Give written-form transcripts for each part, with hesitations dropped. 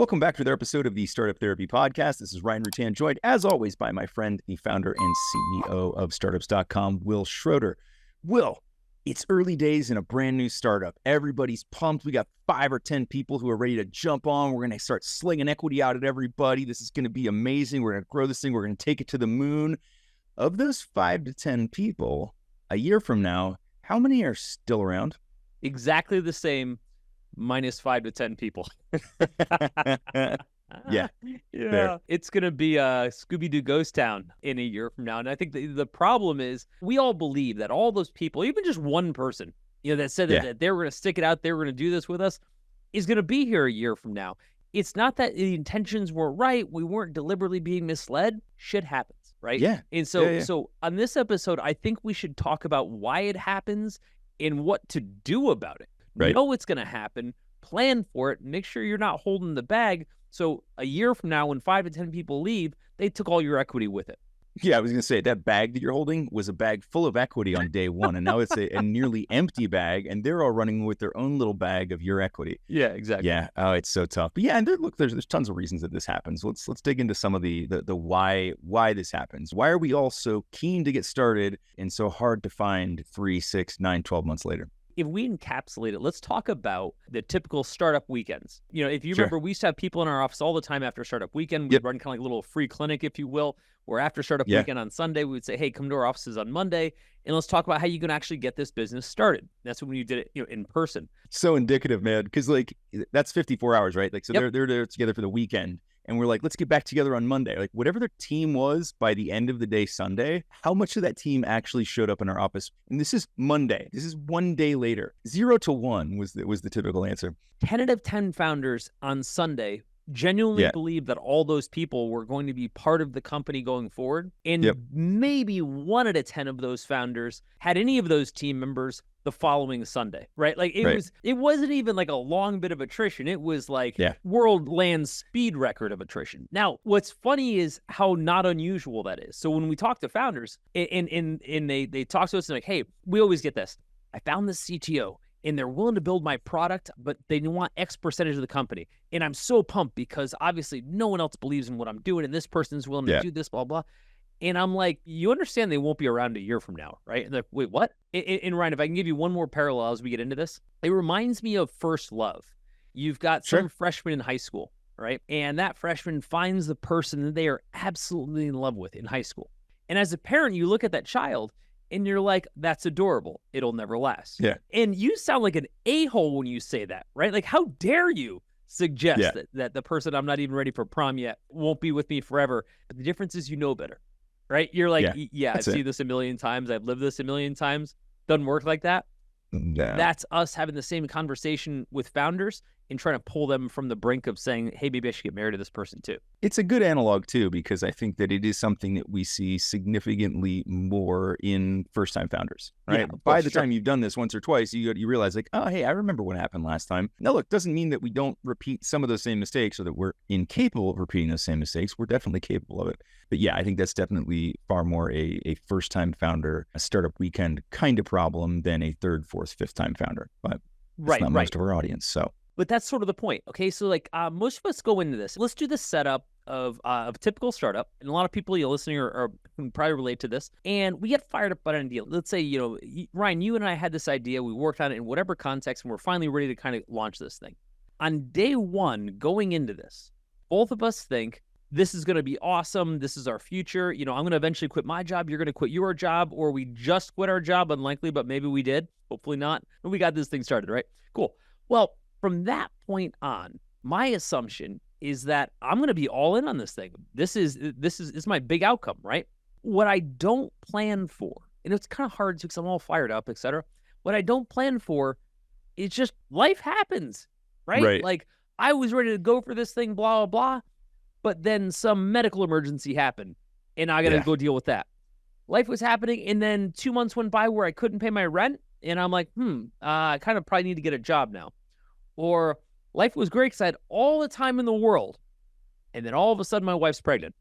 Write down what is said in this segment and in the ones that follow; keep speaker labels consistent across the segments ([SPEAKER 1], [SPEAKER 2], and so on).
[SPEAKER 1] Welcome back to another episode of the Startup Therapy Podcast. This is Ryan Rutan, joined as always by my friend, the founder and CEO of startups.com, Wil Schroter. Wil, it's early days in a brand new startup. Everybody's pumped. We got 5 or 10 people who are ready to jump on. We're going to start slinging equity out at everybody. This is going to be amazing. We're going to grow this thing. We're going to take it to the moon. Of those 5 to 10 people, a year from now, how many are still around?
[SPEAKER 2] Exactly the same, minus 5 to 10 people.
[SPEAKER 1] Yeah.
[SPEAKER 2] Fair. It's going to be a Scooby-Doo ghost town in a year from now. And I think the problem is we all believe that all those people, even just one person, that said that they were going to stick it out, they were going to do this with us, is going to be here a year from now. It's not that the intentions were right. We weren't deliberately being misled. Shit happens, right?
[SPEAKER 1] Yeah.
[SPEAKER 2] And so on this episode, I think we should talk about why it happens and what to do about it.
[SPEAKER 1] Right.
[SPEAKER 2] Know it's going to happen, plan for it, make sure you're not holding the bag. So a year from now, when 5 to 10 people leave, they took all your equity with it.
[SPEAKER 1] Yeah, I was going to say, that bag that you're holding was a bag full of equity on day one, and now it's a nearly empty bag, and they're all running with their own little bag of your equity.
[SPEAKER 2] Yeah, exactly.
[SPEAKER 1] Yeah, oh, it's so tough. But yeah, and there's tons of reasons that this happens. Let's dig into some of the why this happens. Why are we all so keen to get started and so hard to find 3, 6, 9, 12 months later?
[SPEAKER 2] If we encapsulate it, let's talk about the typical startup weekends. If you remember, we used to have people in our office all the time after startup weekend. We'd run kind of like a little free clinic, if you will, where after startup weekend on Sunday, we would say, hey, come to our offices on Monday, and let's talk about how you can actually get this business started. That's when you did it, in person.
[SPEAKER 1] So indicative, man, because that's 54 hours, right? So they're there together for the weekend. And we're like, let's get back together on Monday. Whatever their team was by the end of the day Sunday, how much of that team actually showed up in our office? And this is Monday. This is one day later. 0 to 1 was the typical answer. 10
[SPEAKER 2] out of 10 founders on Sunday genuinely believed that all those people were going to be part of the company going forward. And maybe 1 out of 10 of those founders had any of those team members the following Sunday, right? It wasn't even like a long bit of attrition. It was like world land speed record of attrition. Now, what's funny is how not unusual that is. So when we talk to founders and they talk to us and like, hey, we always get this. I found this CTO and they're willing to build my product, but they want X percentage of the company. And I'm so pumped because obviously no one else believes in what I'm doing and this person's willing to do this, blah, blah. And I'm like, you understand they won't be around a year from now, right? And they're like, wait, what? And Ryan, if I can give you one more parallel as we get into this, it reminds me of first love. You've got some freshman in high school, right? And that freshman finds the person that they are absolutely in love with in high school. And as a parent, you look at that child and you're like, that's adorable. It'll never last.
[SPEAKER 1] Yeah.
[SPEAKER 2] And you sound like an a-hole when you say that, right? Like, how dare you suggest that the person I'm not even ready for prom yet won't be with me forever. But the difference is you know better. Right? You're like, I've seen this a million times. I've lived this a million times. Doesn't work like that.
[SPEAKER 1] Yeah.
[SPEAKER 2] That's us having the same conversation with founders and trying to pull them from the brink of saying, hey, maybe I should get married to this person too.
[SPEAKER 1] It's a good analog too, because I think that it is something that we see significantly more in first-time founders, right?
[SPEAKER 2] Yeah,
[SPEAKER 1] By the time you've done this once or twice, you realize like, oh, hey, I remember what happened last time. Now, look, doesn't mean that we don't repeat some of those same mistakes or that we're incapable of repeating those same mistakes. We're definitely capable of it. But yeah, I think that's definitely far more a first-time founder, a startup weekend kind of problem than a 3rd, 4th, 5th-time founder. But it's not most of our audience, so.
[SPEAKER 2] But that's sort of the point. Okay, so most of us go into this. Let's do the setup of a typical startup, and a lot of people listening are can probably relate to this. And we get fired up about an idea. Let's say Ryan, you and I had this idea. We worked on it in whatever context, and we're finally ready to kind of launch this thing. On day one, going into this, both of us think this is going to be awesome. This is our future. I'm going to eventually quit my job. You're going to quit your job, or we just quit our job. Unlikely, but maybe we did. Hopefully not. And we got this thing started, right? Cool. Well, from that point on, my assumption is that I'm going to be all in on this thing. This is my big outcome, right? What I don't plan for, and it's kind of hard to because I'm all fired up, etc. What I don't plan for is just life happens, right? Like I was ready to go for this thing, blah, blah, blah, but then some medical emergency happened and I got to go deal with that. Life was happening, and then 2 months went by where I couldn't pay my rent, and I'm like, I kind of probably need to get a job now. Or life was great because I had all the time in the world. And then all of a sudden, my wife's pregnant.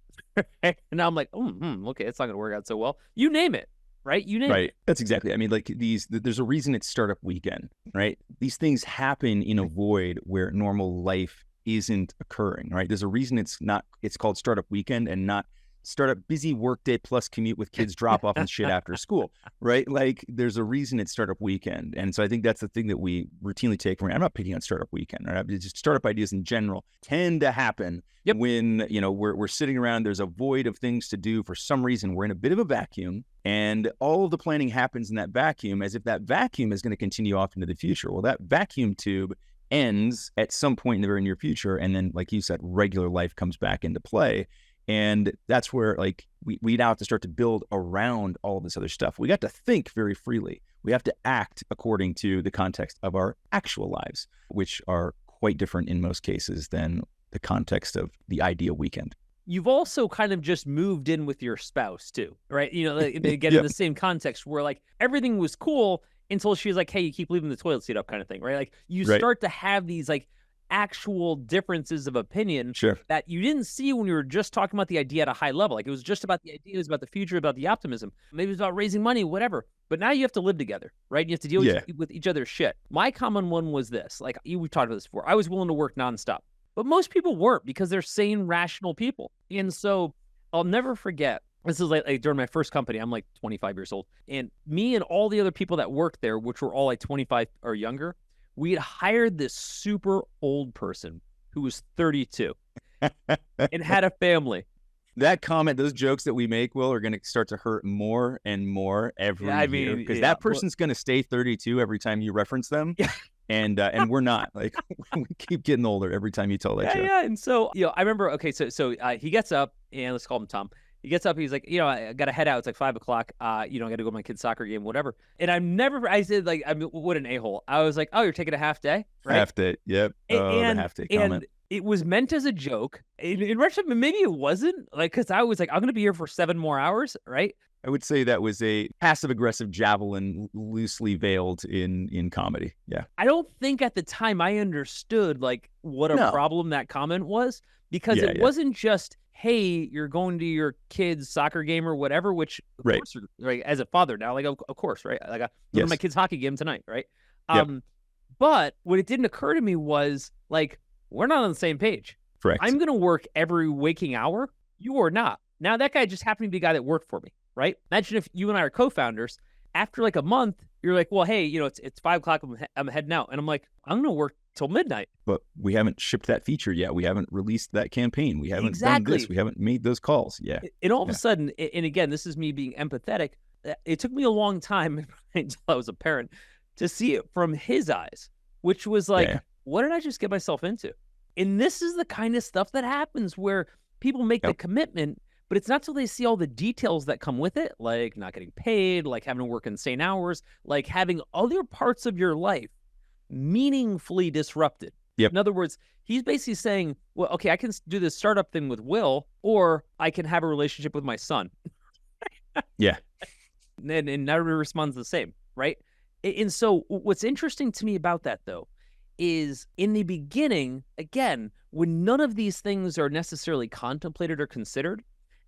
[SPEAKER 2] And now I'm like, okay, it's not going to work out so well. You name it, right? You name it.
[SPEAKER 1] Right. That's exactly. I mean, there's a reason it's startup weekend, right? These things happen in a void where normal life isn't occurring, right? There's a reason it's called startup weekend and not startup busy workday plus commute with kids drop off and shit after school, right? Like there's a reason it's startup weekend. And so I think that's the thing that we routinely take from it. I'm not picking on startup weekend, right? Just startup ideas in general tend to happen when, we're sitting around, there's a void of things to do. For some reason, we're in a bit of a vacuum, and all of the planning happens in that vacuum as if that vacuum is going to continue off into the future. Well, that vacuum tube ends at some point in the very near future. And then, like you said, regular life comes back into play. And that's where like we now have to start to build around all of this other stuff. We got to think very freely. We have to act according to the context of our actual lives, which are quite different in most cases than the context of the ideal weekend.
[SPEAKER 2] You've also kind of just moved in with your spouse too, right? Again, in the same context where like everything was cool until she was like, hey, you keep leaving the toilet seat up kind of thing, right? Like you start to have these like actual differences of opinion that you didn't see when you were just talking about the idea at a high level. Like it was just about the idea, it was about the future, about the optimism. Maybe it was about raising money, whatever. But now you have to live together, right? You have to deal with each other's shit. My common one was this, like we've talked about this before. I was willing to work nonstop, but most people weren't because they're sane, rational people. And so I'll never forget, this is like during my first company, I'm like 25 years old. And me and all the other people that worked there, which were all like 25 or younger, we had hired this super old person who was 32 and had a family.
[SPEAKER 1] That comment, those jokes that we make, Will, are going to start to hurt more and more every year because that person's going to stay 32 every time you reference them. And we're not. Like we keep getting older every time you tell that joke.
[SPEAKER 2] Yeah. And so, I remember, okay, so he gets up, and let's call him Tom. He gets up, he's like, I got to head out. It's like 5 o'clock. I got to go to my kid's soccer game, whatever. And I said, like, what an a-hole. I was like, oh, you're taking a half day? Right?
[SPEAKER 1] Half day. Yep. The half day comment.
[SPEAKER 2] And it was meant as a joke. In retrospect, maybe it wasn't, like, because I was like, I'm going to be here for 7 more hours, right?
[SPEAKER 1] I would say that was a passive-aggressive javelin loosely veiled in comedy. Yeah.
[SPEAKER 2] I don't think at the time I understood, like, what a problem that comment was, because it wasn't just, hey, you're going to your kid's soccer game or whatever, which, of course, right, as a father now, like, of course, right? Like, I'm going to my kid's hockey game tonight, right? But what it didn't occur to me was, like, we're not on the same page.
[SPEAKER 1] Correct.
[SPEAKER 2] I'm going to work every waking hour. You are not. Now, that guy just happened to be the guy that worked for me, right? Imagine if you and I are co-founders. After, like, a month, you're like, well, hey, it's 5 o'clock. I'm heading out. And I'm like, I'm going to work till midnight.
[SPEAKER 1] But we haven't shipped that feature yet. We haven't released that campaign. We haven't done this. We haven't made those calls. Yeah.
[SPEAKER 2] And all of a sudden, and again, this is me being empathetic. It took me a long time until I was a parent to see it from his eyes, which was like, what did I just get myself into? And this is the kind of stuff that happens where people make the commitment, but it's not till they see all the details that come with it, like not getting paid, like having to work insane hours, like having other parts of your life meaningfully disrupted. In other words, he's basically saying, well, okay, I can do this startup thing with Will, or I can have a relationship with my son. And everybody responds the same, right? And so what's interesting to me about that, though, is in the beginning, again, when none of these things are necessarily contemplated or considered,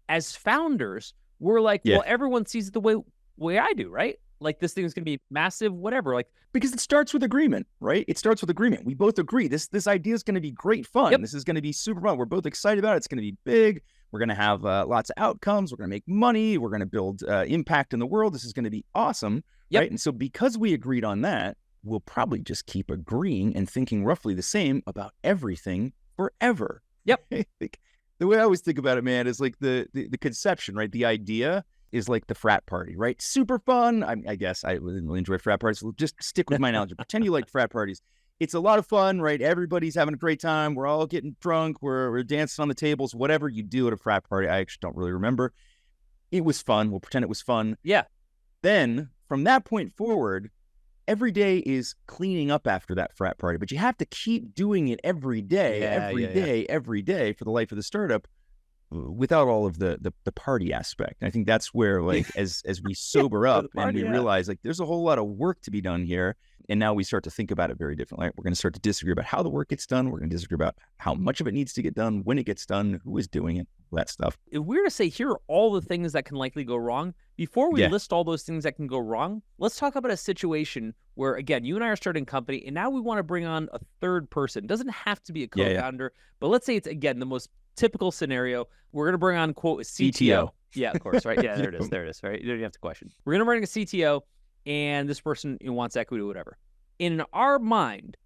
[SPEAKER 2] as founders, we're like, well, everyone sees it the way I do, right? Like this thing is going to be massive, whatever. Like,
[SPEAKER 1] because it starts with agreement, right? It starts with agreement. We both agree this idea is going to be great fun. This is going to be super fun. We're both excited about it. It's going to be big. We're going to have lots of outcomes. We're going to make money. We're going to build impact in the world. This is going to be awesome, right? And so because we agreed on that, we'll probably just keep agreeing and thinking roughly the same about everything forever. The way I always think about it, man, is like the conception, right? The idea is like the frat party, right? Super fun. I guess I didn't really enjoy frat parties. So just stick with my analogy. Pretend you like frat parties. It's a lot of fun, right? Everybody's having a great time. We're all getting drunk. We're dancing on the tables, whatever you do at a frat party. I actually don't really remember. It was fun. We'll pretend it was fun. Then from that point forward, every day is cleaning up after that frat party, but you have to keep doing it every day, every day for the life of the startup without all of the party aspect. And I think that's where, like, as we sober up and we realize, like, there's a whole lot of work to be done here. And now we start to think about it very differently. Right? We're going to start to disagree about how the work gets done. We're going to disagree about how much of it needs to get done, when it gets done, who is doing it, that stuff.
[SPEAKER 2] If we were to say, here are all the things that can likely go wrong, before we list all those things that can go wrong, let's talk about a situation where, again, you and I are starting a company, and now we want to bring on a third person. It doesn't have to be a co-founder, but let's say it's, again, the most typical scenario. We're going to bring on, quote, a CTO. Yeah, of course, right? Yeah, there it is. There it is, right? You don't even have to question. We're going to bring a CTO, and this person wants equity or whatever. In our mind,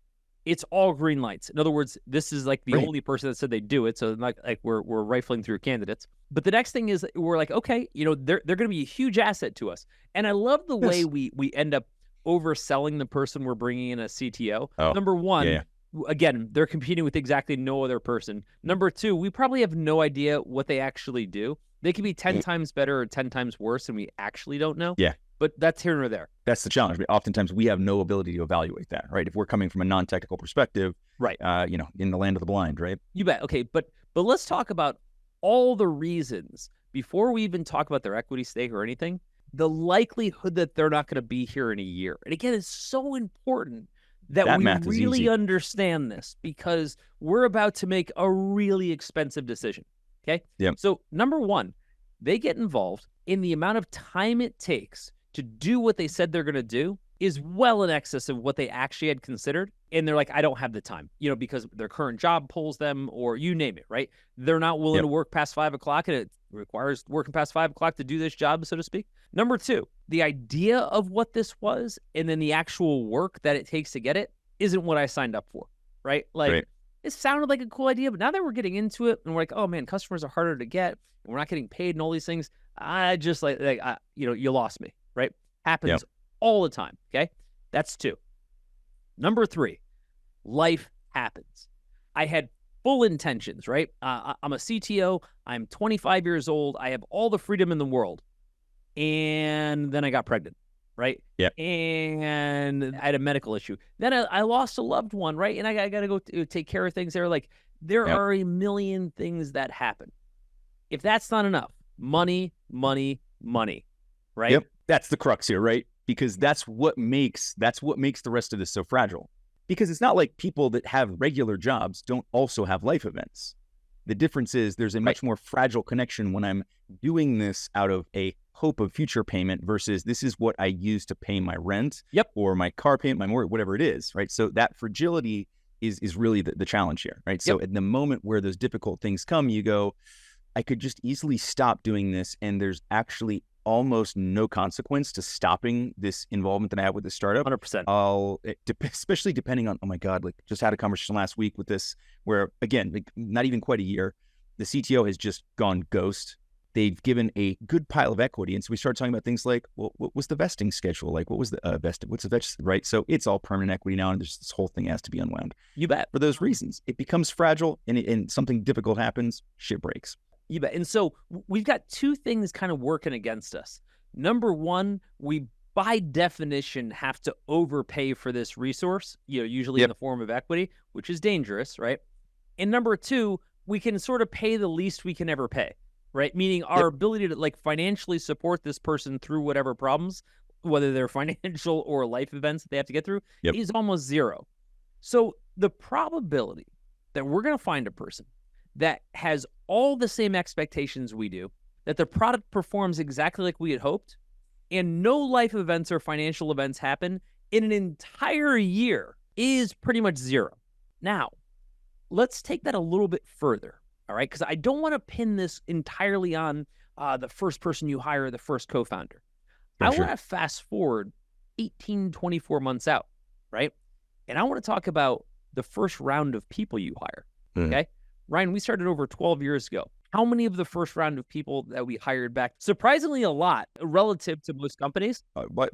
[SPEAKER 2] it's all green lights. In other words, this is like the only person that said they do it. So not like we're rifling through candidates. But the next thing is we're like, okay, they're going to be a huge asset to us. And I love the way we end up overselling the person we're bringing in as CTO. Number one, again, they're competing with exactly no other person. Number two, we probably have no idea what they actually do. They could be 10 times better or 10 times worse, and we actually don't know.
[SPEAKER 1] Yeah.
[SPEAKER 2] But that's here or there. That's
[SPEAKER 1] the challenge. Oftentimes we have no ability to evaluate that, right? If we're coming from a non-technical perspective,
[SPEAKER 2] right?
[SPEAKER 1] In the land of the blind, right?
[SPEAKER 2] You bet. Okay, but let's talk about all the reasons before we even talk about their equity stake or anything. The likelihood that they're not going to be here in a year, and again, it's so important that we really understand this, because we're about to make a really expensive decision. Okay.
[SPEAKER 1] Yeah.
[SPEAKER 2] So number one, they get involved in the amount of time it takes to do what they said they're going to do is well in excess of what they actually had considered. And they're like, I don't have the time, because their current job pulls them, or you name it, right? They're not willing to work past 5 o'clock, and it requires working past 5 o'clock to do this job, so to speak. Number two, the idea of what this was and then the actual work that it takes to get it isn't what I signed up for, right? Like, it sounded like a cool idea, but now that we're getting into it and we're like, oh man, customers are harder to get, and we're not getting paid and all these things, I just you lost me, right? Happens all the time, okay? That's two. Number three, life happens. I had full intentions, right? I'm a CTO. I'm 25 years old. I have all the freedom in the world. And then I got pregnant, right?
[SPEAKER 1] Yeah.
[SPEAKER 2] And I had a medical issue. Then I lost a loved one, right? And I got to go take care of things. There are a million things that happen. If that's not enough, money, right?
[SPEAKER 1] Yep. That's the crux here, right? Because that's what makes the rest of this so fragile. Because it's not like people that have regular jobs don't also have life events. The difference is there's a much more fragile connection when I'm doing this out of a hope of future payment versus this is what I use to pay my rent or my car payment, my mortgage, whatever it is, right? So that fragility is really the challenge here, right? So at the moment where those difficult things come, you go, I could just easily stop doing this, and there's actually almost no consequence to stopping this involvement that I have with this startup.
[SPEAKER 2] 100%.
[SPEAKER 1] Especially depending on, oh my God, like just had a conversation last week with this where, again, like not even quite a year, the CTO has just gone ghost. They've given a good pile of equity. And so we start talking about things like, well, what was the vesting schedule? Like, what was the what's the vest, right? So it's all permanent equity now, and this whole thing has to be unwound.
[SPEAKER 2] You bet.
[SPEAKER 1] For those reasons, it becomes fragile, and something difficult happens, shit breaks.
[SPEAKER 2] You bet. And so we've got two things kind of working against us. Number one, we by definition have to overpay for this resource, usually in the form of equity, which is dangerous, right? And number two, we can sort of pay the least we can ever pay, right? Meaning our ability to financially support this person through whatever problems, whether they're financial or life events that they have to get through, is almost zero. So the probability that we're going to find a person that has all the same expectations we do, that the product performs exactly like we had hoped, and no life events or financial events happen in an entire year is pretty much zero. Now, let's take that a little bit further, all right? Because I don't want to pin this entirely on the first person you hire, the first co-founder. I want to fast forward 18, 24 months out, right? And I want to talk about the first round of people you hire, okay? Ryan, we started over 12 years ago. How many of the first round of people that we hired back? Surprisingly, a lot relative to most companies.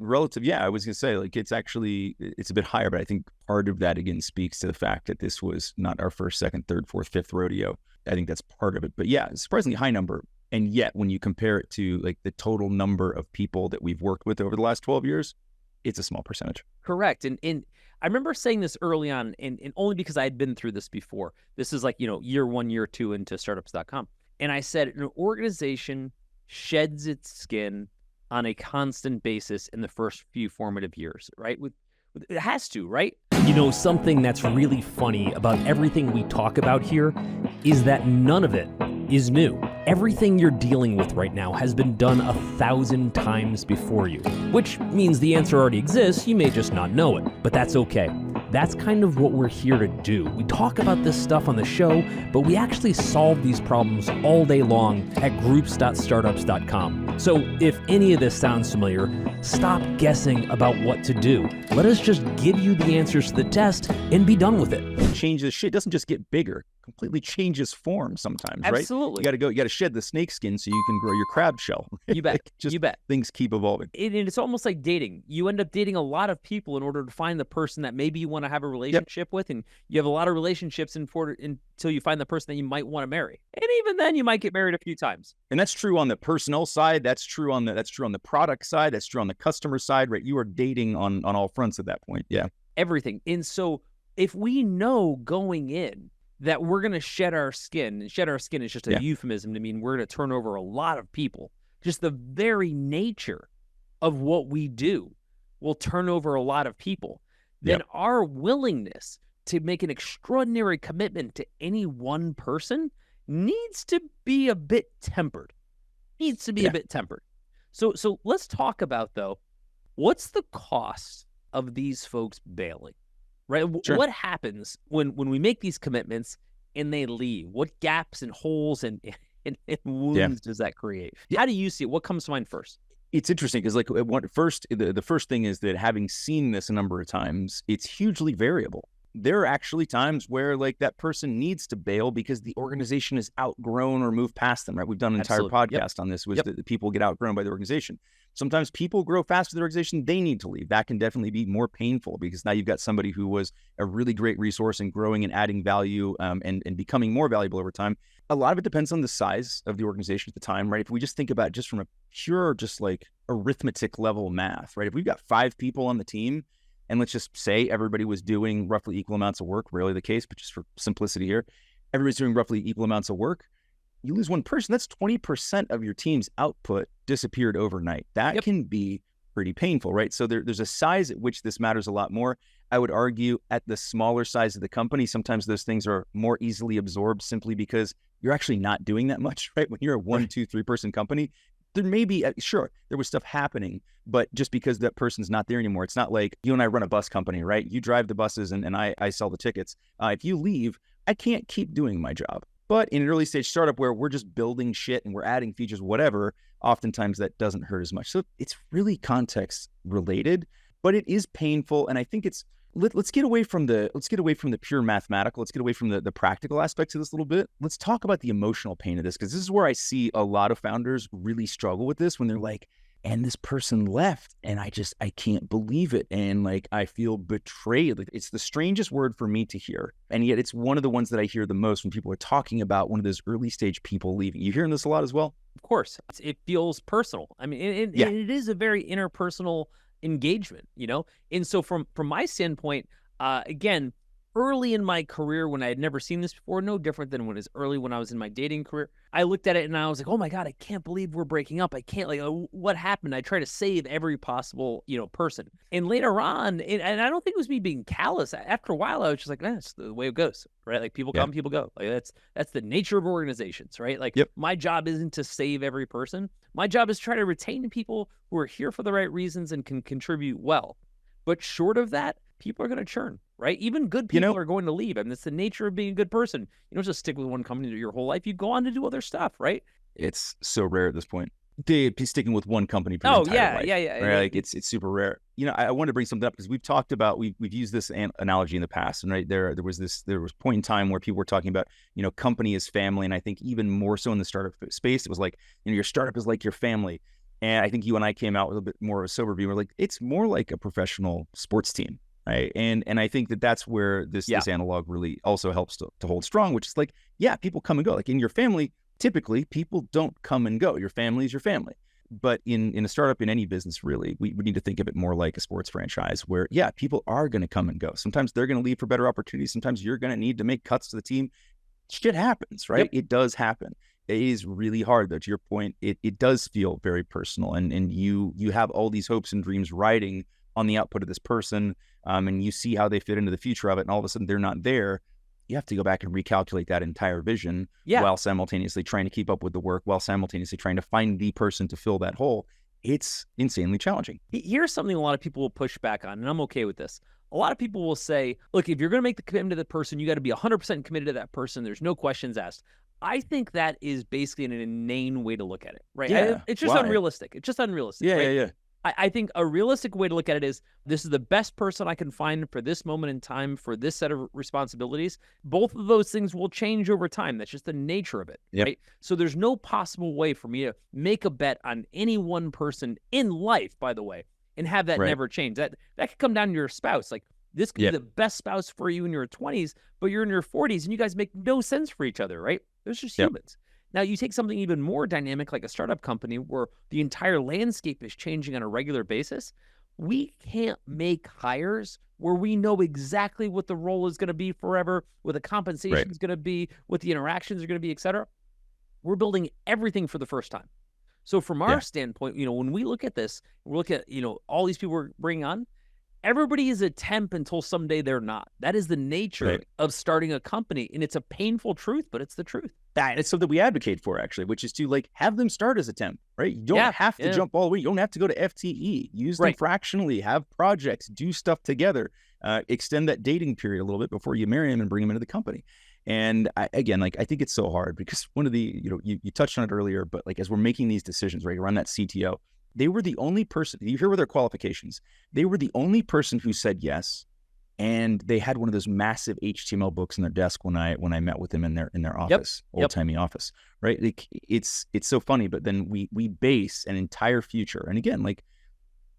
[SPEAKER 1] Relative, yeah. I was going to say, it's a bit higher, but I think part of that, again, speaks to the fact that this was not our first, second, third, fourth, fifth rodeo. I think that's part of it. But yeah, surprisingly high number. And yet, when you compare it to the total number of people that we've worked with over the last 12 years, it's a small percentage.
[SPEAKER 2] Correct. And I remember saying this early on, and only because I had been through this before. This is year one, year two into startups.com. And I said, an organization sheds its skin on a constant basis in the first few formative years, right? With It has to, right?
[SPEAKER 3] You know, something that's really funny about everything we talk about here is that none of it is new. Everything you're dealing with right now has been done 1,000 times before you, which means the answer already exists, you may just not know it, but that's okay. That's kind of what we're here to do. We talk about this stuff on the show, but we actually solve these problems all day long at groups.startups.com. So if any of this sounds familiar, stop guessing about what to do. Let us just give you the answers to the test and be done with it.
[SPEAKER 1] Changes shit doesn't just get bigger, completely changes form sometimes, right?
[SPEAKER 2] Absolutely.
[SPEAKER 1] You got to shed the snake skin so you can grow your crab shell.
[SPEAKER 2] You bet. You bet.
[SPEAKER 1] Things keep evolving.
[SPEAKER 2] And it's almost like dating. You end up dating a lot of people in order to find the person that maybe you want to have a relationship with, and you have a lot of relationships until you find the person that you might want to marry. And even then, you might get married a few times.
[SPEAKER 1] And that's true on the personnel side. That's true on the product side. That's true on the customer side, right? You are dating on all fronts at that point. Yeah.
[SPEAKER 2] Everything. And so if we know going in that we're going to shed our skin, and shed our skin is just a euphemism to mean we're going to turn over a lot of people, just the very nature of what we do will turn over a lot of people, then our willingness to make an extraordinary commitment to any one person needs to be a bit tempered. A bit tempered. So let's talk about, though, what's the cost of these folks bailing? Right?
[SPEAKER 1] Sure.
[SPEAKER 2] What happens when we make these commitments and they leave? What gaps and holes and wounds does that create? How do you see it? What comes to mind first?
[SPEAKER 1] It's interesting because the first thing is that having seen this a number of times, it's hugely variable. There are actually times where that person needs to bail because the organization is outgrown or moved past them, right? We've done an entire podcast on this, that people get outgrown by the organization. Sometimes people grow faster than the organization, they need to leave. That can definitely be more painful because now you've got somebody who was a really great resource and growing and adding value and becoming more valuable over time. A lot of it depends on the size of the organization at the time, right? If we just think about just from a pure, arithmetic level math, right? If we've got 5 people on the team, and let's just say everybody was doing roughly equal amounts of work, rarely the case, but just for simplicity here, everybody's doing roughly equal amounts of work. You lose one person, that's 20% of your team's output disappeared overnight. That can be pretty painful, right? So there's a size at which this matters a lot more. I would argue at the smaller size of the company, sometimes those things are more easily absorbed simply because you're actually not doing that much, right? When you're a 1, 2, 3 person company, there may be, sure, there was stuff happening, but just because that person's not there anymore, it's not like you and I run a bus company, right? You drive the buses and I sell the tickets. If you leave, I can't keep doing my job. But in an early stage startup where we're just building shit and we're adding features, whatever, oftentimes that doesn't hurt as much. So it's really context related, but it is painful. And I think let's get away from the pure mathematical. Let's get away from the practical aspects of this a little bit. Let's talk about the emotional pain of this, because this is where I see a lot of founders really struggle with this when they're like, and this person left and I can't believe it. And I feel betrayed. It's the strangest word for me to hear. And yet it's one of the ones that I hear the most when people are talking about one of those early stage people leaving. You hearing this a lot as well?
[SPEAKER 2] Of course. It feels personal. I mean, it is a very interpersonal engagement, And so from my standpoint, again, early in my career when I had never seen this before, no different than when I was in my dating career, I looked at it and I was like, oh my God, I can't believe we're breaking up. I can't, what happened? I try to save every possible, person. And later on, and I don't think it was me being callous. After a while, I was just like, that's the way it goes, right? People come, people go. That's the nature of organizations, right? My job isn't to save every person. My job is to try to retain people who are here for the right reasons and can contribute well. But short of that, people are going to churn, right? Even good people are going to leave. I mean, it's the nature of being a good person. You don't just stick with one company your whole life. You go on to do other stuff, right?
[SPEAKER 1] It's so rare at this point. Sticking with one company for the entire life. Right? It's super rare. I wanted to bring something up because we've talked about, we've used this analogy in the past, and right there was a point in time where people were talking about, company is family. And I think even more so in the startup space, it was like, your startup is like your family. And I think you and I came out with a bit more of a sober view. We're like, it's more like a professional sports team. Right. And I think that's where this analog really also helps to hold strong, which is people come and go. In your family, typically people don't come and go. Your family is your family. But in a startup, in any business, really, we need to think of it more like a sports franchise where, people are going to come and go. Sometimes they're going to leave for better opportunities. Sometimes you're going to need to make cuts to the team. Shit happens, right? It does happen. It is really hard, though. To your point, it does feel very personal. And you have all these hopes and dreams riding on the output of this person, and you see how they fit into the future of it, and all of a sudden they're not there. You have to go back and recalculate that entire vision while simultaneously trying to keep up with the work, while simultaneously trying to find the person to fill that hole. It's insanely challenging.
[SPEAKER 2] Here's something a lot of people will push back on, and I'm okay with this. A lot of people will say, look, if you're going to make the commitment to the person, you got to be 100% committed to that person. There's no questions asked. I think that is basically an inane way to look at it, right?
[SPEAKER 1] Yeah.
[SPEAKER 2] It's just unrealistic. It's just unrealistic.
[SPEAKER 1] Yeah,
[SPEAKER 2] right?
[SPEAKER 1] yeah.
[SPEAKER 2] I think a realistic way to look at it is, this is the best person I can find for this moment in time, for this set of responsibilities. Both of those things will change over time. That's just the nature of it, right? So there's no possible way for me to make a bet on any one person in life, by the way, and have that never change. That could come down to your spouse. Like, this could be the best spouse for you in your 20s, but you're in your 40s and you guys make no sense for each other, right? They're just humans. Now, you take something even more dynamic like a startup company where the entire landscape is changing on a regular basis. We can't make hires where we know exactly what the role is going to be forever, what the compensation is going to be, what the interactions are going to be, et cetera. We're building everything for the first time. So from our standpoint, when we look at this, we look at, all these people we're bringing on, everybody is a temp until someday they're not. That is the nature of starting a company. And it's a painful truth, but it's the truth.
[SPEAKER 1] It's something we advocate for, actually, which is to have them start as a temp, right? You don't have to jump all the way. You don't have to go to FTE. Use them fractionally, have projects, do stuff together, extend that dating period a little bit before you marry them and bring them into the company. And I think it's so hard because one of the, you touched on it earlier, but as we're making these decisions, right, around that CTO, they were the only person, here were their qualifications. They were the only person who said yes. And they had one of those massive HTML books in their desk when I met with them in their office, old-timey office, right? It's so funny, but then we base an entire future. And again,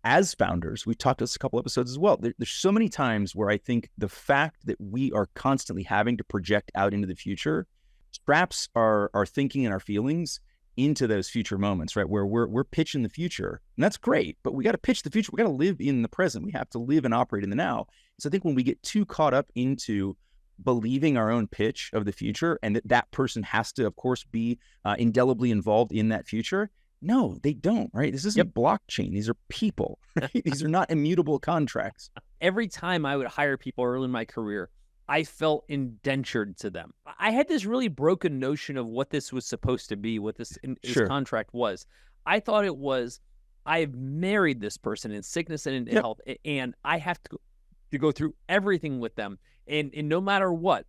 [SPEAKER 1] as founders, we've talked this a couple episodes as well. There's so many times where I think the fact that we are constantly having to project out into the future straps our thinking and our feelings into those future moments, right? Where we're pitching the future, and that's great, but we got to pitch the future. We got to live in the present. We have to live and operate in the now. So I think when we get too caught up into believing our own pitch of the future, and that person has to, of course, be indelibly involved in that future. No, they don't, right? This isn't blockchain. These are people. Right? These are not immutable contracts.
[SPEAKER 2] Every time I would hire people early in my career, I felt indentured to them. I had this really broken notion of what this was supposed to be, what this contract was. I thought it was, I've married this person in sickness and in health, and I have to go through everything with them. And no matter what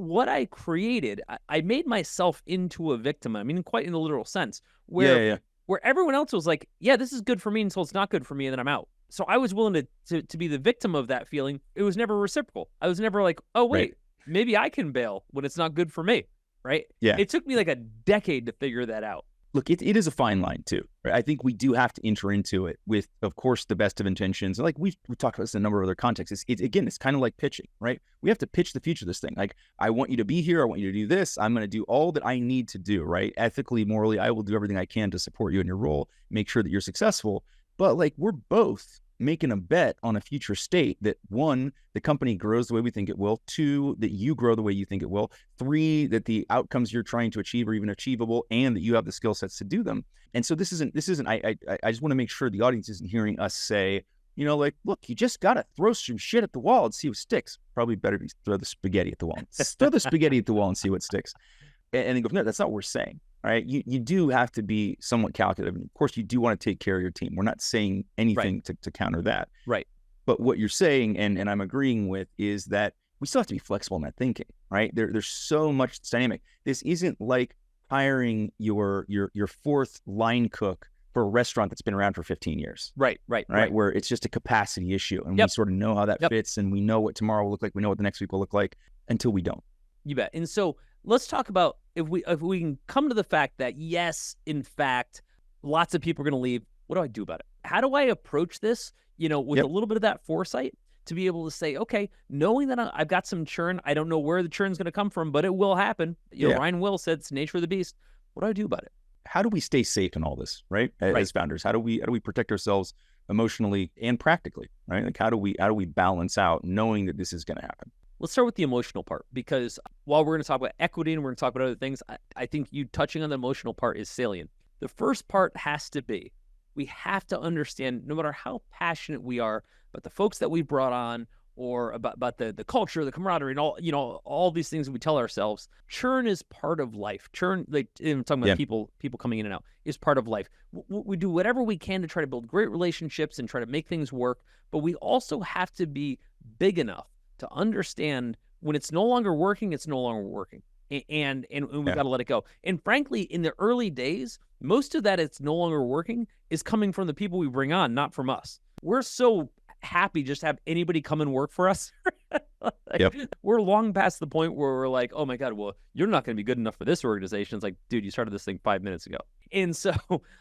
[SPEAKER 2] I created, I made myself into a victim. I mean, quite in the literal sense, where everyone else was like, yeah, this is good for me until it's not good for me, and then I'm out. So I was willing to be the victim of that feeling. It was never reciprocal. I was never like, oh, wait, maybe I can bail when it's not good for me, right? Yeah. It took me like a decade to figure that out.
[SPEAKER 1] Look, it is a fine line too, right? I think we do have to enter into it with, of course, the best of intentions. Like we've talked about this in a number of other contexts. It's kind of like pitching, right? We have to pitch the future of this thing. Like, I want you to be here. I want you to do this. I'm going to do all that I need to do, right? Ethically, morally, I will do everything I can to support you in your role, make sure that you're successful. But we're both making a bet on a future state that, one, the company grows the way we think it will, two, that you grow the way you think it will, three, that the outcomes you're trying to achieve are even achievable, and that you have the skill sets to do them. And so this isn't I just want to make sure the audience isn't hearing us say, look, you just got to throw some shit at the wall and see what sticks. Probably better to throw the spaghetti at the wall. Throw the spaghetti at the wall and see what sticks. And then go, no, that's not what we're saying. Right. You do have to be somewhat calculative. And of course, you do want to take care of your team. We're not saying anything to counter that.
[SPEAKER 2] Right.
[SPEAKER 1] But what you're saying, and I'm agreeing with, is that we still have to be flexible in that thinking. Right. There's so much that's dynamic. This isn't like hiring your fourth line cook for a restaurant that's been around for 15 years.
[SPEAKER 2] Right.
[SPEAKER 1] Where it's just a capacity issue. And we sort of know how that fits. And we know what tomorrow will look like. We know what the next week will look like until we don't.
[SPEAKER 2] You bet. And so let's talk about if we can come to the fact that, yes, in fact, lots of people are going to leave. What do I do about it? How do I approach this, with a little bit of that foresight to be able to say, okay, knowing that I've got some churn, I don't know where the churn's going to come from, but it will happen. Ryan Will said it's the nature of the beast. What do I do about it?
[SPEAKER 1] How do we stay safe in all this, right? As founders, how do we protect ourselves emotionally and practically, right? How do we balance out knowing that this is going to happen?
[SPEAKER 2] Let's start with the emotional part, because while we're going to talk about equity and we're going to talk about other things, I think you touching on the emotional part is salient. The first part has to be, we have to understand, no matter how passionate we are about the folks that we brought on, or about the culture, the camaraderie, and all these things that we tell ourselves. Churn is part of life. Churn, like I'm talking about people coming in and out, is part of life. We do whatever we can to try to build great relationships and try to make things work, but we also have to be big enough to understand when it's no longer working, it's no longer working. And we've got to let it go. And frankly, in the early days, most of that it's no longer working is coming from the people we bring on, not from us. We're so happy just to have anybody come and work for us. We're long past the point where we're like, oh my God, well, you're not going to be good enough for this organization. It's like, dude, you started this thing 5 minutes ago. And so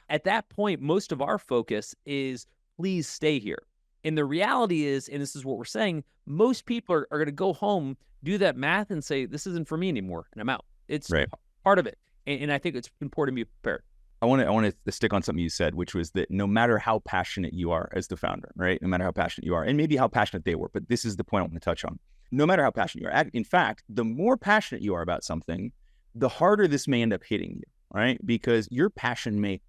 [SPEAKER 2] at that point, most of our focus is please stay here. And the reality is, and this is what we're saying, most people are going to go home, do that math and say, this isn't for me anymore, and I'm out. It's part of it. And I think it's important to be prepared.
[SPEAKER 1] I want to stick on something you said, which was that no matter how passionate you are as the founder, right? No matter how passionate you are, and maybe how passionate they were, but this is the point I want to touch on. No matter how passionate you are, in fact, the more passionate you are about something, the harder this may end up hitting you, right? Because your passion may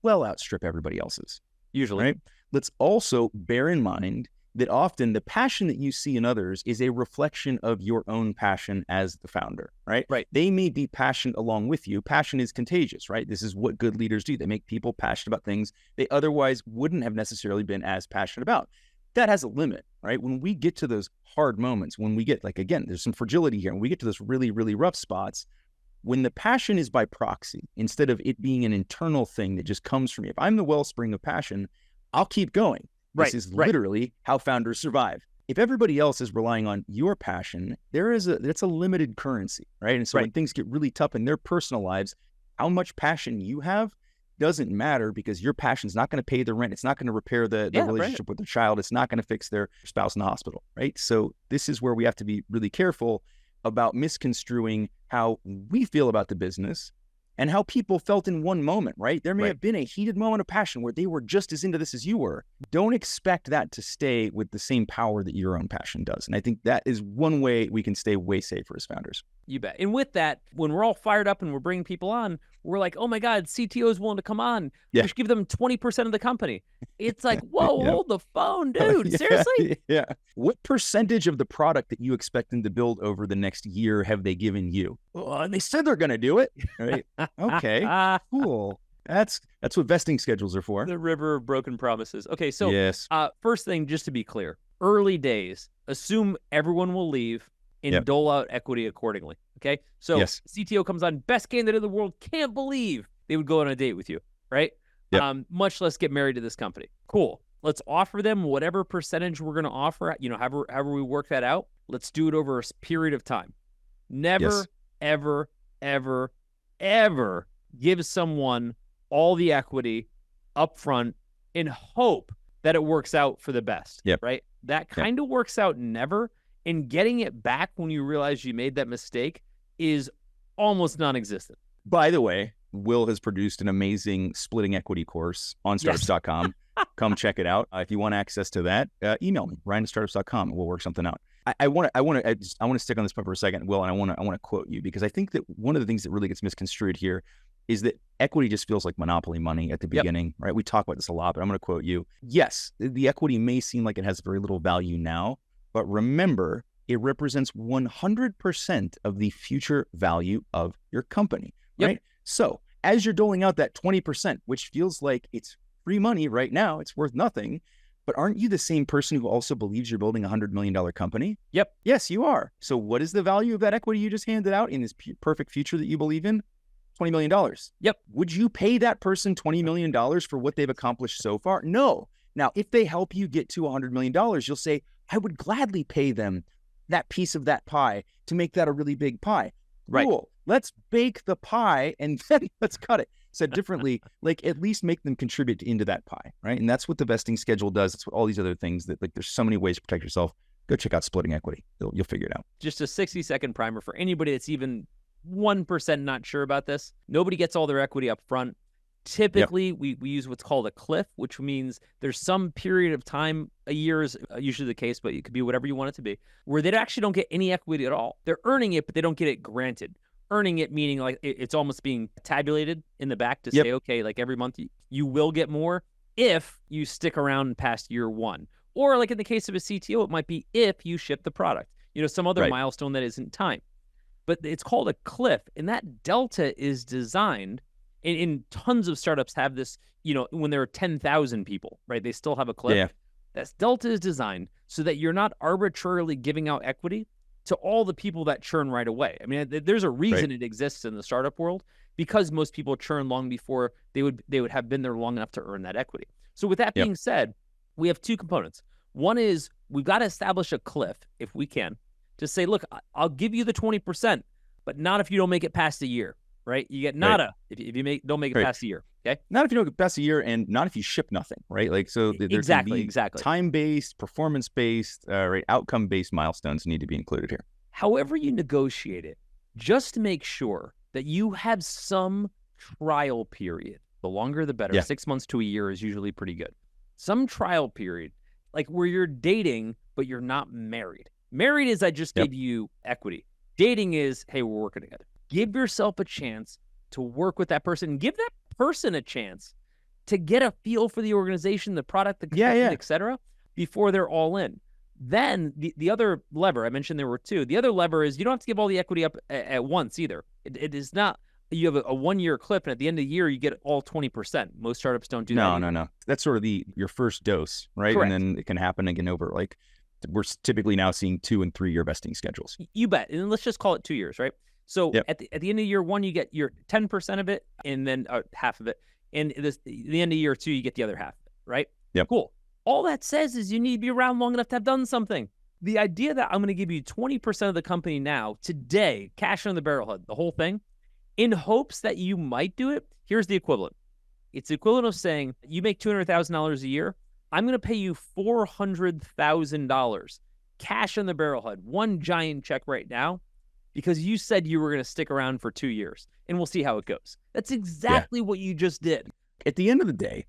[SPEAKER 1] well outstrip everybody else's,
[SPEAKER 2] usually.
[SPEAKER 1] Right? Let's also bear in mind that often the passion that you see in others is a reflection of your own passion as the founder, right?
[SPEAKER 2] Right.
[SPEAKER 1] They may be passionate along with you. Passion is contagious, right? This is what good leaders do. They make people passionate about things they otherwise wouldn't have necessarily been as passionate about. That has a limit, right? When we get to those hard moments, when we get, like, again, there's some fragility here, when we get to those really, really rough spots, when the passion is by proxy, instead of it being an internal thing that just comes from me. If I'm the wellspring of passion, I'll keep going. This is literally how founders survive. If everybody else is relying on your passion, that's a limited currency, right? And so when things get really tough in their personal lives, how much passion you have doesn't matter, because your passion is not going to pay the rent. It's not going to repair the relationship with their child. It's not going to fix their spouse in the hospital, right? So this is where we have to be really careful about misconstruing how we feel about the business and how people felt in one moment, right? There may have been a heated moment of passion where they were just as into this as you were. Don't expect that to stay with the same power that your own passion does. And I think that is one way we can stay way safer as founders.
[SPEAKER 2] You bet. And with that, when we're all fired up and we're bringing people on, we're like, oh my God, CTO is willing to come on. We should give them 20% of the company. It's like, whoa, hold the phone, dude. Seriously?
[SPEAKER 1] Yeah. What percentage of the product that you expect them to build over the next year have they given you? Well, they said they're going to do it. Right? Okay, cool. That's what vesting schedules are for.
[SPEAKER 2] The river of broken promises. Okay, so first thing, just to be clear, early days, assume everyone will leave and dole out equity accordingly. Okay, so CTO comes on, best candidate in the world, can't believe they would go on a date with you, right? Much less get married to this company. Cool. Let's offer them whatever percentage we're going to offer. However we work that out. Let's do it over a period of time. Never, ever, ever, ever give someone all the equity up front and hope that it works out for the best, right? That kind of works out never, and getting it back when you realize you made that mistake is almost non-existent.
[SPEAKER 1] By the way, Wil has produced an amazing splitting equity course on startups.com. Come check it out. If you want access to that, email me, ryan@startups.com, and we'll work something out. I want to stick on this point for a second, Wil, and I want to quote you, because I think that one of the things that really gets misconstrued here is that equity just feels like monopoly money at the beginning, right? We talk about this a lot, but I'm going to quote you. Yes, the equity may seem like it has very little value now, but remember, it represents 100% of the future value of your company, right? So as you're doling out that 20%, which feels like it's free money right now, it's worth nothing, but aren't you the same person who also believes you're building a $100 million company? Yes, you are. So what is the value of that equity you just handed out in this perfect future that you believe in? $20 million. Would you pay that person $20 million for what they've accomplished so far? No. Now, if they help you get to $100 million, you'll say, I would gladly pay them that piece of that pie to make that a really big pie. Cool. Let's bake the pie and then let's cut it. Said differently, like, at least make them contribute into that pie, right? And that's what the vesting schedule does. It's what all these other things that, like, there's so many ways to protect yourself. Go check out splitting equity. You'll figure it out.
[SPEAKER 2] Just a 60-second primer for anybody that's even 1% not sure about this. Nobody gets all their equity up front. Typically, we use what's called a cliff, which means there's some period of time, a year is usually the case, but it could be whatever you want it to be, where they actually don't get any equity at all. They're earning it, but they don't get it granted. Earning it meaning like it's almost being tabulated in the back to say, okay, like every month you will get more if you stick around past year one. Or like in the case of a CTO, it might be if you ship the product, some other
[SPEAKER 1] Right.
[SPEAKER 2] milestone that isn't time. But it's called a cliff. And that delta is designed, and tons of startups have this, when there are 10,000 people, right? They still have a cliff.
[SPEAKER 1] Yeah.
[SPEAKER 2] That delta is designed so that you're not arbitrarily giving out equity to all the people that churn right away. I mean, there's a reason it exists in the startup world, because most people churn long before they would have been there long enough to earn that equity. So with that being said, we have two components. One is we've got to establish a cliff, if we can, to say, look, I'll give you the 20%, but not if you don't make it past a year, right? You get nada if you don't make it past a year, okay?
[SPEAKER 1] Not if you don't get past a year, and not if you ship nothing, right? Like, so there's
[SPEAKER 2] Exactly.
[SPEAKER 1] time-based, performance-based, right, outcome-based milestones need to be included here.
[SPEAKER 2] However you negotiate it, just make sure that you have some trial period. The longer, the better.
[SPEAKER 1] Yeah.
[SPEAKER 2] 6 months to a year is usually pretty good. Some trial period, like where you're dating, but you're not married. Married is I just gave you equity. Dating is, hey, we're working together. Give yourself a chance to work with that person. Give that person a chance to get a feel for the organization, the product, the company, et cetera, before they're all in. Then the other lever, I mentioned there were two. The other lever is you don't have to give all the equity up at once either. It is not, you have a 1 year clip, and at the end of the year, you get all 20%. Most startups don't do that.
[SPEAKER 1] No. That's sort of your first dose, right?
[SPEAKER 2] Correct.
[SPEAKER 1] And then it can happen again over, like, we're typically now seeing 2 and 3 year vesting schedules.
[SPEAKER 2] You bet. And let's just call it 2 years, right? So at the end of year one, you get your 10% of it, and then half of it. And the end of year two, you get the other half of it, right?
[SPEAKER 1] Yep.
[SPEAKER 2] Cool. All that says is you need to be around long enough to have done something. The idea that I'm going to give you 20% of the company now, today, cash on the barrelhead, the whole thing, in hopes that you might do it, here's the equivalent. It's the equivalent of saying you make $200,000 a year. I'm going to pay you $400,000 cash on the barrelhead, one giant check right now, because you said you were going to stick around for 2 years, and we'll see how it goes. That's exactly what you just did.
[SPEAKER 1] At the end of the day,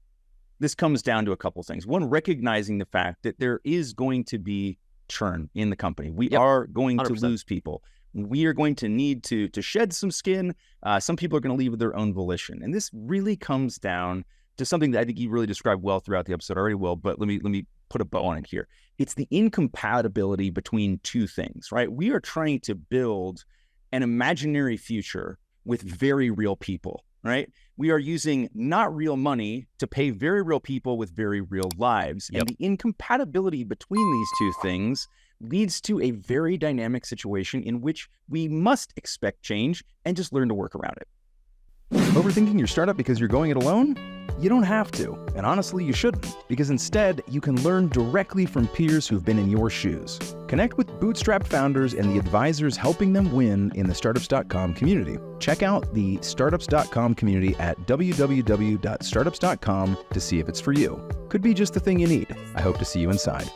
[SPEAKER 1] this comes down to a couple things. One, recognizing the fact that there is going to be churn in the company. We are going
[SPEAKER 2] 100%.
[SPEAKER 1] to lose people. We are going to need to shed some skin. Some people are going to leave of their own volition. And this really comes down to something that I think you really described well throughout the episode already, Will, but let me put a bow on it here. It's the incompatibility between two things, right? We are trying to build an imaginary future with very real people, right? We are using not real money to pay very real people with very real lives. And the incompatibility between these two things leads to a very dynamic situation in which we must expect change and just learn to work around it. Overthinking your startup because you're going it alone? You don't have to, and honestly, you shouldn't, because instead, you can learn directly from peers who've been in your shoes. Connect with bootstrapped founders and the advisors helping them win in the Startups.com community. Check out the Startups.com community at www.startups.com to see if it's for you. Could be just the thing you need. I hope to see you inside.